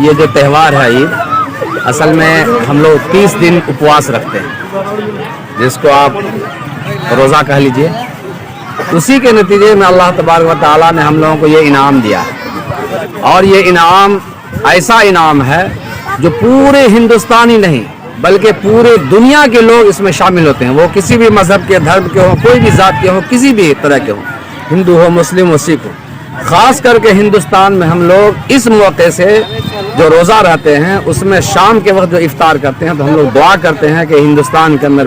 یہ جو تہوار ہے عید، اصل میں ہم لوگ 30 دن اپواس رکھتے ہیں، جس کو آپ روزہ کہہ لیجئے۔ اسی کے نتیجے میں اللہ تبارک و تعالیٰ نے ہم لوگوں کو یہ انعام دیا ہے، اور یہ انعام ایسا انعام ہے جو پورے ہندوستانی نہیں بلکہ پورے دنیا کے لوگ اس میں شامل ہوتے ہیں، وہ کسی بھی مذہب کے، دھرم کے ہوں، کوئی بھی ذات کے ہوں، کسی بھی طرح کے ہوں، ہندو ہو، مسلم ہو، سکھ ہو۔ خاص کر کے ہندوستان میں ہم لوگ اس موقع سے جو روزہ رہتے ہیں، اس میں شام کے وقت جو افطار کرتے ہیں تو ہم لوگ دعا کرتے ہیں کہ ہندوستان کے اندر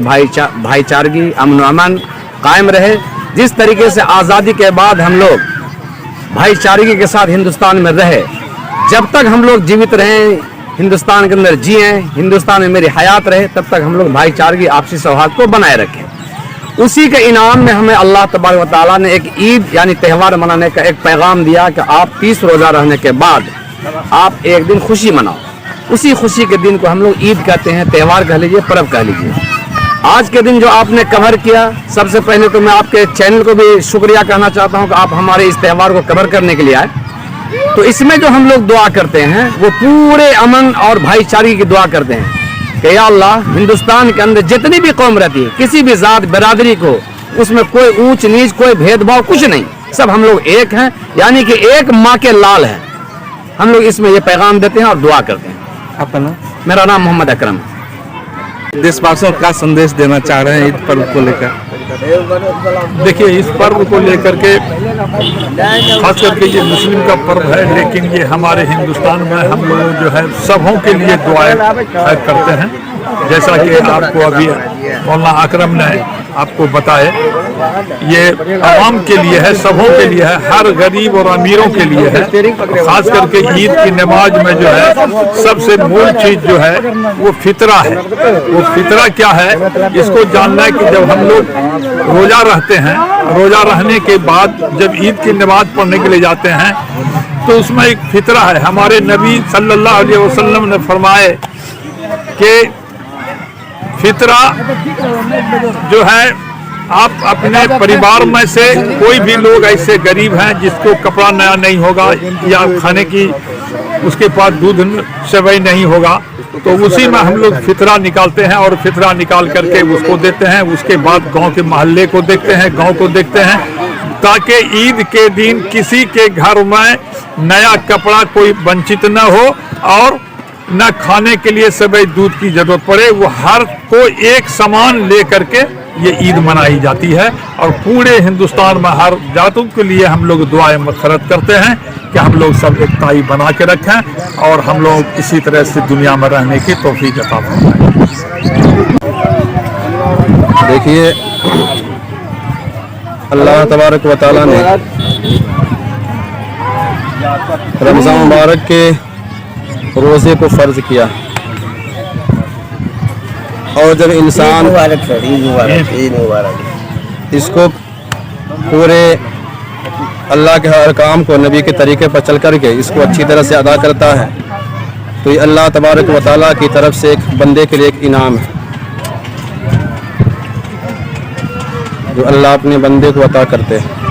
بھائی چارگی، امن و امن قائم رہے۔ جس طریقے سے آزادی کے بعد ہم لوگ بھائی چارگی کے ساتھ ہندوستان میں رہے، جب تک ہم لوگ جیوت رہیں، ہندوستان کے اندر جئیں، ہندوستان میں میری حیات رہے، تب تک ہم لوگ بھائی چارگی، آپسی سوہاد کو بنائے رکھیں۔ اسی کے انعام میں ہمیں اللہ تبارک و تعالیٰ نے ایک عید یعنی تہوار منانے کا ایک پیغام دیا کہ آپ 30 روزہ رہنے کے بعد آپ ایک دن خوشی مناؤ۔ اسی خوشی کے دن کو ہم لوگ عید کہتے ہیں، تہوار کہہ لیجئے، پرب کہہ لیجئے۔ آج کے دن جو آپ نے کور کیا، سب سے پہلے تو میں آپ کے چینل کو بھی شکریہ کہنا چاہتا ہوں کہ آپ ہمارے اس تہوار کو کور کرنے کے لیے آئے۔ تو اس میں جو ہم لوگ دعا کرتے ہیں وہ پورے امن اور بھائی چارگی کی دعا کرتے ہیں کہ یا اللہ، ہندوستان کے اندر جتنی بھی قوم رہتی ہے، کسی بھی ذات برادری کو، اس میں کوئی اونچ نیچ، کوئی بھید بھاؤ کچھ نہیں، سب ہم لوگ ایک ہیں، یعنی کہ ایک ماں کے لال ہیں۔ ہم لوگ اس میں یہ پیغام دیتے ہیں اور دعا کرتے ہیں۔ آپ نا میرا نام محمد اکرم۔ دیش واسیوں کا سندیش دینا چاہ رہے ہیں عید پرو کو لے کر؟ دیکھیے، اس پرو کو لے کر کے خاص کر کے یہ مسلم کا پرو ہے، لیکن یہ ہمارے ہندوستان میں ہم لوگ جو ہے سبوں کے لیے دعائیں خیر کرتے ہیں۔ جیسا کہ آپ کو ابھی مولانا اکرم نے آپ کو بتائے، یہ عوام کے لیے ہے، سبوں کے لیے ہے، ہر غریب اور امیروں کے لیے ہے۔ خاص کر کے عید کی نماز میں جو ہے سب سے مول چیز جو ہے وہ فطرہ ہے۔ وہ فطرہ کیا ہے، اس کو جاننا ہے کہ جب ہم لوگ روزہ رہتے ہیں، روزہ رہنے کے بعد جب عید کی نماز پڑھنے کے لیے جاتے ہیں تو اس میں ایک فطرہ ہے۔ ہمارے نبی صلی اللہ علیہ وسلم نے فرمائے کہ فطرہ جو ہے، آپ اپنے پریوار میں سے کوئی بھی لوگ ایسے غریب ہیں جس کو کپڑا نیا نہیں ہوگا یا کھانے کی اس کے پاس دودھ سوئی نہیں ہوگا، تو اسی میں ہم لوگ فطرہ نکالتے ہیں اور فطرہ نکال کر کے اس کو دیتے ہیں۔ اس کے بعد گاؤں کے محلے کو دیکھتے ہیں، گاؤں کو دیکھتے ہیں، تاکہ عید کے دن کسی کے گھر میں نیا کپڑا کوئی ونچت نہ ہو اور نہ کھانے کے لیے سوئی دودھ کی ضرورت پڑے۔ وہ ہر کو ایک سامان لے کر کے یہ عید منائی جاتی ہے، اور پورے ہندوستان میں ہر ذاتوں کے لیے ہم لوگ دعائیں مغفرت کرتے ہیں کہ ہم لوگ سب ایکتائی بنا کے رکھیں اور ہم لوگ اسی طرح سے دنیا میں رہنے کی توفیق عطا فرمائیں۔ دیکھیے، اللہ تبارک و تعالیٰ نے رمضان مبارک کے روزے کو فرض کیا، اور جب انسان اس کو پورے اللہ کے احکام کو نبی کے طریقے پر چل کر کے اس کو اچھی طرح سے ادا کرتا ہے تو یہ اللہ تبارک و تعالیٰ کی طرف سے ایک بندے کے لیے ایک انعام ہے جو اللہ اپنے بندے کو عطا کرتے ہیں۔